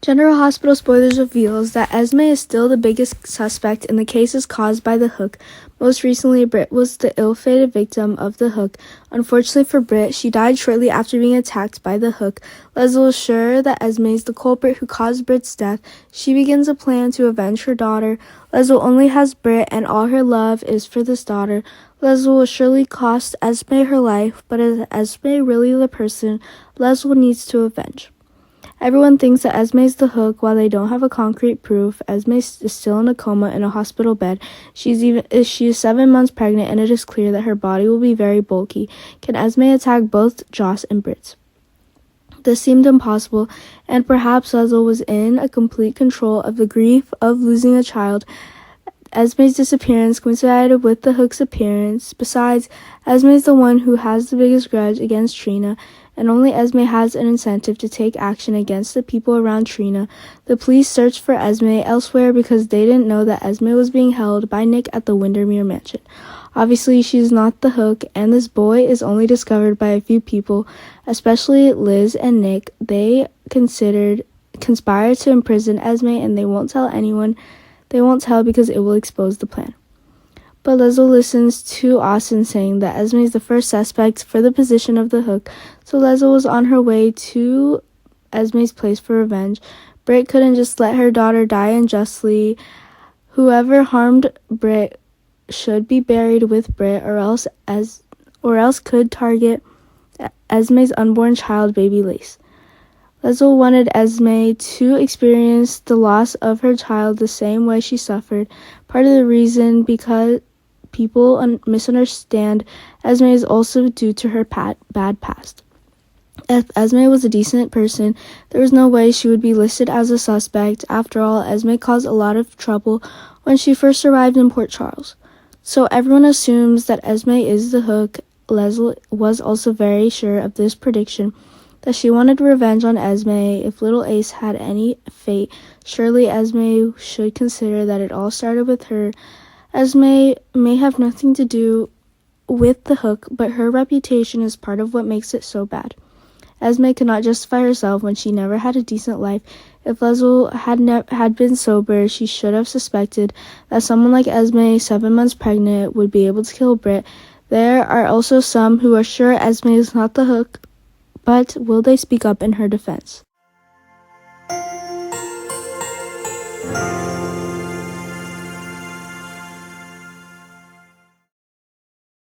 General Hospital spoilers reveals that Esme is still the biggest suspect in the cases caused by the hook. Most recently, Britt was the ill-fated victim of the hook. Unfortunately for Britt, she died shortly after being attacked by the hook. Leslie is sure that Esme is the culprit who caused Britt's death. She begins a plan to avenge her daughter. Leslie only has Britt, and all her love is for this daughter. Leslie will surely cost Esme her life, but is Esme really the person Leslie needs to avenge? Everyone thinks that Esme is the hook while they don't have a concrete proof. Esme is still in a coma in a hospital bed. She is 7 months pregnant, and it is clear that her body will be very bulky. Can Esme attack both Joss and Britt? This seemed impossible, and perhaps Leslie was in a complete control of the grief of losing a child. Esme's disappearance coincided with the hook's appearance. Besides, Esme is the one who has the biggest grudge against Trina, and only Esme has an incentive to take action against the people around Trina. The police searched for Esme elsewhere because they didn't know that Esme was being held by Nick at the Windermere mansion. Obviously, she's not the hook, and this boy is only discovered by a few people, especially Liz and Nick. They conspired to imprison Esme, and they won't tell anyone. They won't tell because it will expose the plan. But Leslie listens to Austin saying that Esme is the first suspect for the position of the hook, so Leslie was on her way to Esme's place for revenge. Britt couldn't just let her daughter die unjustly. Whoever harmed Britt should be buried with Britt, or else could target Esme's unborn child, baby Lace. Leslie wanted Esme to experience the loss of her child the same way she suffered. Part of the reason because people misunderstand Esme is also due to her bad past. If Esme was a decent person, there was no way she would be listed as a suspect. After all, Esme caused a lot of trouble when she first arrived in Port Charles. So everyone assumes that Esme is the hook. Leslie was also very sure of this prediction, that she wanted revenge on Esme. If little Ace had any fate, surely Esme should consider that it all started with her. Esme may have nothing to do with the hook, but her reputation is part of what makes it so bad. Esme could not justify herself when she never had a decent life. If Leslie had been sober, she should have suspected that someone like Esme, 7 months pregnant, would be able to kill Britt. There are also some who are sure Esme is not the hook, but will they speak up in her defense?